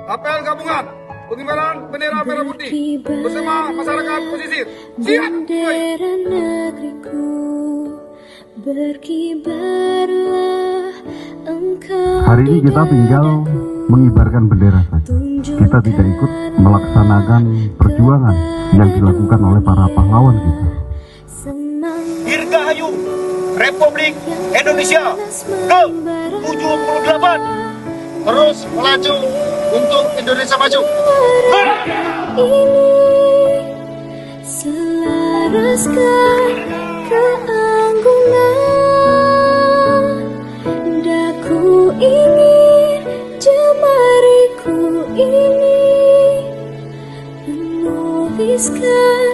Apel gabungan pengibaran bendera merah putih bersama masyarakat pesisir. Siap. Bendera negeriku berkibarlah engkau. Hari ini kita tinggal mengibarkan bendera saja. Kita tidak ikut melaksanakan perjuangan yang dilakukan oleh para pahlawan kita. Dirgahayu Republik Indonesia ke-78 terus melaju untuk Indonesia maju. Ini selaraskan keanggunan, daku ingin jemariku ini menuliskan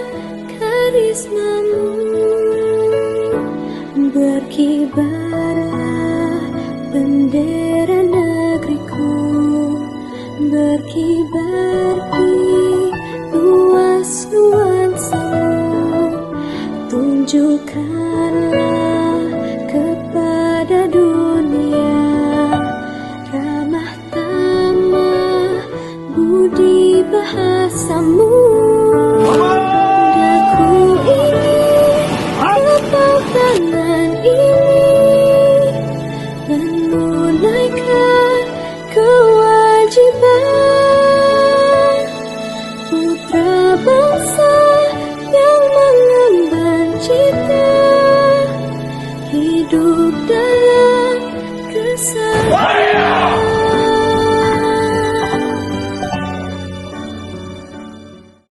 karismamu. Berkibarlah bendera negeriku, berkibar di luas nuansamu. Tunjukkanlah kepada dunia ramah tamah budi bahasamu. Daku ingin tepuk tangan ini menunaikan kewajiban putra bangsa